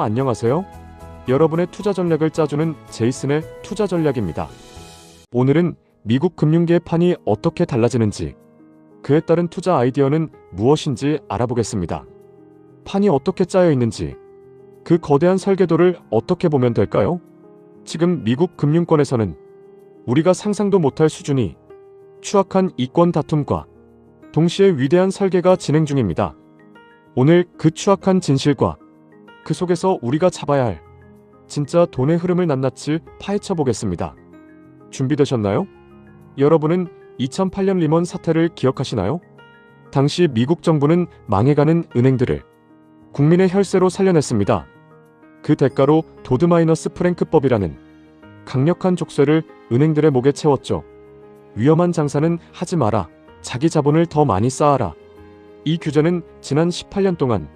안녕하세요. 여러분의 투자 전략을 짜주는 제이슨의 투자 전략입니다. 오늘은 미국 금융계의 판이 어떻게 달라지는지, 그에 따른 투자 아이디어는 무엇인지 알아보겠습니다. 판이 어떻게 짜여 있는지, 그 거대한 설계도를 어떻게 보면 될까요? 지금 미국 금융권에서는 우리가 상상도 못할 수준이 추악한 이권 다툼과 동시에 위대한 설계가 진행 중입니다. 오늘 그 추악한 진실과 그 속에서 우리가 잡아야 할 진짜 돈의 흐름을 낱낱이 파헤쳐 보겠습니다. 준비되셨나요? 여러분은 2008년 리먼 사태를 기억하시나요? 당시 미국 정부는 망해가는 은행들을 국민의 혈세로 살려냈습니다. 그 대가로 도드-마이너스 프랭크법이라는 강력한 족쇄를 은행들의 목에 채웠죠. 위험한 장사는 하지 마라. 자기 자본을 더 많이 쌓아라. 이 규제는 지난 18년 동안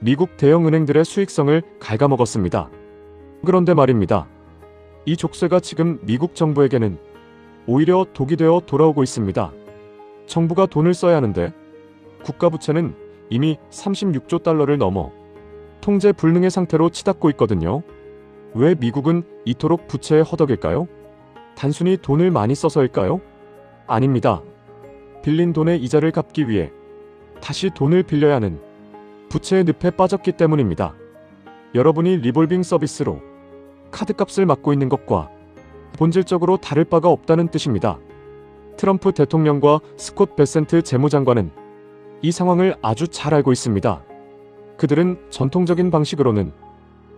미국 대형 은행들의 수익성을 갉아먹었습니다. 그런데 말입니다. 이 족쇄가 지금 미국 정부에게는 오히려 독이 되어 돌아오고 있습니다. 정부가 돈을 써야 하는데 국가 부채는 이미 36조 달러를 넘어 통제 불능의 상태로 치닫고 있거든요. 왜 미국은 이토록 부채에 허덕일까요? 단순히 돈을 많이 써서일까요? 아닙니다. 빌린 돈의 이자를 갚기 위해 다시 돈을 빌려야 하는 부채의 늪에 빠졌기 때문입니다. 여러분이 리볼빙 서비스로 카드값을 막고 있는 것과 본질적으로 다를 바가 없다는 뜻입니다. 트럼프 대통령과 스콧 베센트 재무장관은 이 상황을 아주 잘 알고 있습니다. 그들은 전통적인 방식으로는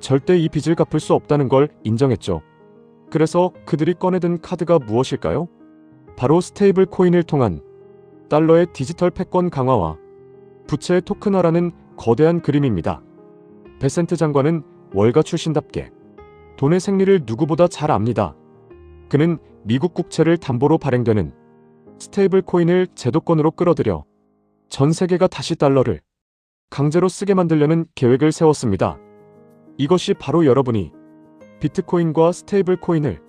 절대 이 빚을 갚을 수 없다는 걸 인정했죠. 그래서 그들이 꺼내든 카드가 무엇일까요? 바로 스테이블 코인을 통한 달러의 디지털 패권 강화와 부채의 토큰화라는 거대한 그림입니다. 베센트 장관은 월가 출신답게 돈의 생리를 누구보다 잘 압니다. 그는 미국 국채를 담보로 발행되는 스테이블 코인을 제도권으로 끌어들여 전 세계가 다시 달러를 강제로 쓰게 만들려는 계획을 세웠습니다. 이것이 바로 여러분이 비트코인과 스테이블 코인을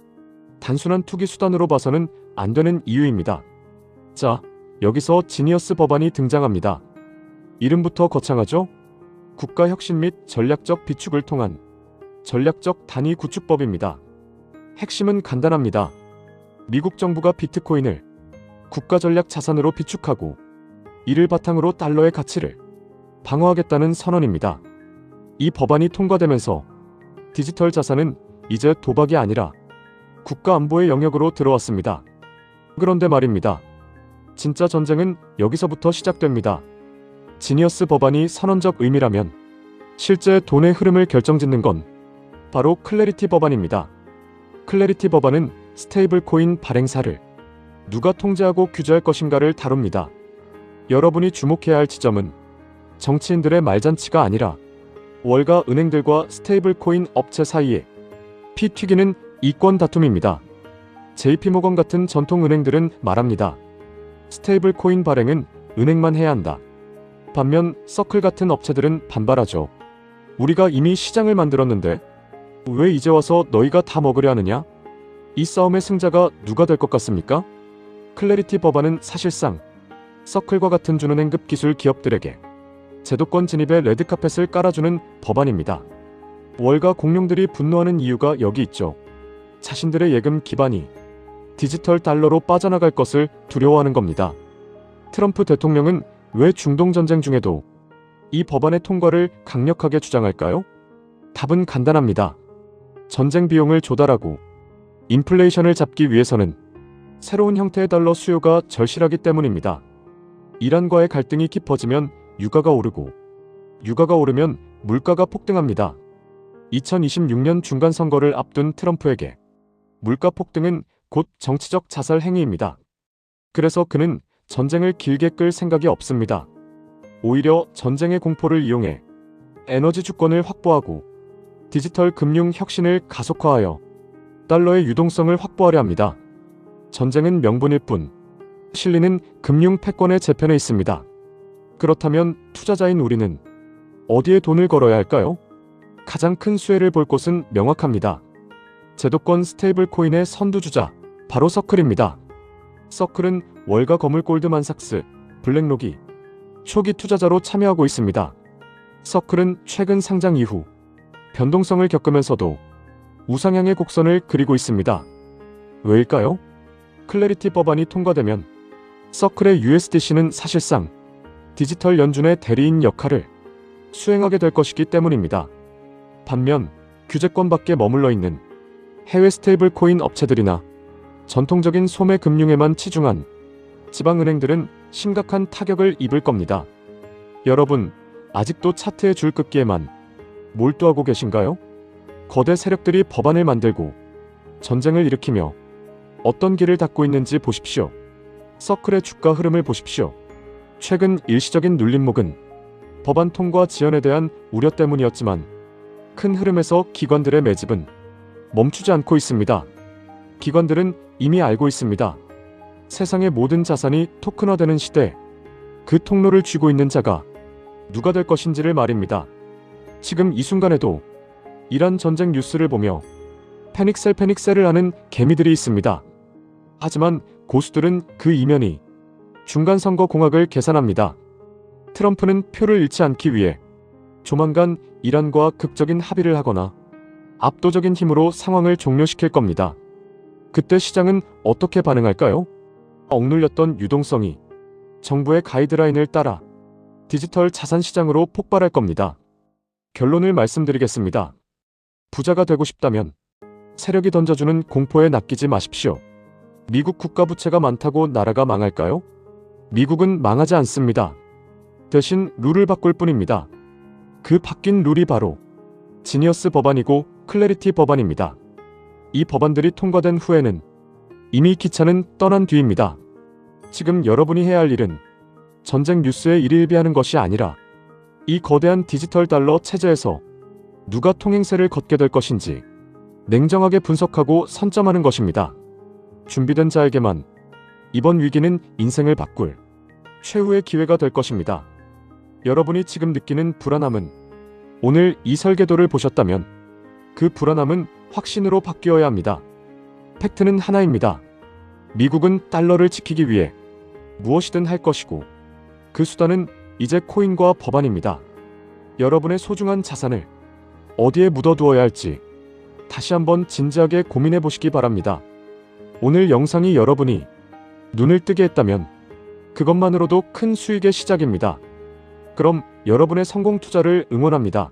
단순한 투기 수단으로 봐서는 안 되는 이유입니다. 자, 여기서 지니어스 법안이 등장합니다. 이름부터 거창하죠? 국가혁신 및 전략적 비축을 통한 전략적 단위 구축법입니다. 핵심은 간단합니다. 미국 정부가 비트코인을 국가전략 자산으로 비축하고 이를 바탕으로 달러의 가치를 방어하겠다는 선언입니다. 이 법안이 통과되면서 디지털 자산은 이제 도박이 아니라 국가 안보의 영역으로 들어왔습니다. 그런데 말입니다. 진짜 전쟁은 여기서부터 시작됩니다. 지니어스 법안이 선언적 의미라면 실제 돈의 흐름을 결정짓는 건 바로 클래리티 법안입니다. 클래리티 법안은 스테이블 코인 발행사를 누가 통제하고 규제할 것인가를 다룹니다. 여러분이 주목해야 할 지점은 정치인들의 말잔치가 아니라 월가 은행들과 스테이블 코인 업체 사이에 피 튀기는 이권 다툼입니다. JP모건 같은 전통 은행들은 말합니다. 스테이블 코인 발행은 은행만 해야 한다. 반면 서클 같은 업체들은 반발하죠. 우리가 이미 시장을 만들었는데 왜 이제 와서 너희가 다 먹으려 하느냐? 이 싸움의 승자가 누가 될 것 같습니까? 클래리티 법안은 사실상 서클과 같은 준은행급 기술 기업들에게 제도권 진입의 레드카펫을 깔아주는 법안입니다. 월가 공룡들이 분노하는 이유가 여기 있죠. 자신들의 예금 기반이 디지털 달러로 빠져나갈 것을 두려워하는 겁니다. 트럼프 대통령은 왜 중동 전쟁 중에도 이 법안의 통과를 강력하게 주장할까요? 답은 간단합니다. 전쟁 비용을 조달하고 인플레이션을 잡기 위해서는 새로운 형태의 달러 수요가 절실하기 때문입니다. 이란과의 갈등이 깊어지면 유가가 오르고 유가가 오르면 물가가 폭등합니다. 2026년 중간 선거를 앞둔 트럼프에게 물가 폭등은 곧 정치적 자살 행위입니다. 그래서 그는 전쟁을 길게 끌 생각이 없습니다. 오히려 전쟁의 공포를 이용해 에너지 주권을 확보하고 디지털 금융 혁신을 가속화하여 달러의 유동성을 확보하려 합니다. 전쟁은 명분일 뿐 실리는 금융 패권의 재편에 있습니다. 그렇다면 투자자인 우리는 어디에 돈을 걸어야 할까요? 가장 큰 수혜를 볼 곳은 명확합니다. 제도권 스테이블 코인의 선두주자, 바로 서클입니다. 서클은 월가 거물 골드만삭스, 블랙록이 초기 투자자로 참여하고 있습니다. 서클은 최근 상장 이후 변동성을 겪으면서도 우상향의 곡선을 그리고 있습니다. 왜일까요? 클래리티 법안이 통과되면 서클의 USDC는 사실상 디지털 연준의 대리인 역할을 수행하게 될 것이기 때문입니다. 반면 규제권 밖에 머물러 있는 해외 스테이블 코인 업체들이나 전통적인 소매 금융에만 치중한 지방은행들은 심각한 타격을 입을 겁니다. 여러분, 아직도 차트의 줄긋기에만 몰두하고 계신가요? 거대 세력들이 법안을 만들고 전쟁을 일으키며 어떤 길을 닫고 있는지 보십시오. 서클의 주가 흐름을 보십시오. 최근 일시적인 눌림목은 법안 통과 지연에 대한 우려 때문이었지만 큰 흐름에서 기관들의 매집은 멈추지 않고 있습니다. 기관들은 이미 알고 있습니다. 세상의 모든 자산이 토큰화되는 시대, 그 통로를 쥐고 있는 자가 누가 될 것인지를 말입니다. 지금 이 순간에도 이란 전쟁 뉴스를 보며 패닉셀을 하는 개미들이 있습니다. 하지만 고수들은 그 이면이 중간선거 공학을 계산합니다. 트럼프는 표를 잃지 않기 위해 조만간 이란과 극적인 합의를 하거나 압도적인 힘으로 상황을 종료시킬 겁니다. 그때 시장은 어떻게 반응할까요? 억눌렸던 유동성이 정부의 가이드라인을 따라 디지털 자산 시장으로 폭발할 겁니다. 결론을 말씀드리겠습니다. 부자가 되고 싶다면 세력이 던져주는 공포에 낚이지 마십시오. 미국 국가부채가 많다고 나라가 망할까요? 미국은 망하지 않습니다. 대신 룰을 바꿀 뿐입니다. 그 바뀐 룰이 바로 지니어스 법안이고 클래리티 법안입니다. 이 법안들이 통과된 후에는 이미 기차는 떠난 뒤입니다. 지금 여러분이 해야 할 일은 전쟁 뉴스에 일일비하는 것이 아니라 이 거대한 디지털 달러 체제에서 누가 통행세를 걷게 될 것인지 냉정하게 분석하고 선점하는 것입니다. 준비된 자에게만 이번 위기는 인생을 바꿀 최후의 기회가 될 것입니다. 여러분이 지금 느끼는 불안함은 오늘 이 설계도를 보셨다면 그 불안함은 확신으로 바뀌어야 합니다. 팩트는 하나입니다. 미국은 달러를 지키기 위해 무엇이든 할 것이고 그 수단은 이제 코인과 법안입니다. 여러분의 소중한 자산을 어디에 묻어두어야 할지 다시 한번 진지하게 고민해 보시기 바랍니다. 오늘 영상이 여러분이 눈을 뜨게 했다면 그것만으로도 큰 수익의 시작입니다. 그럼 여러분의 성공 투자를 응원합니다.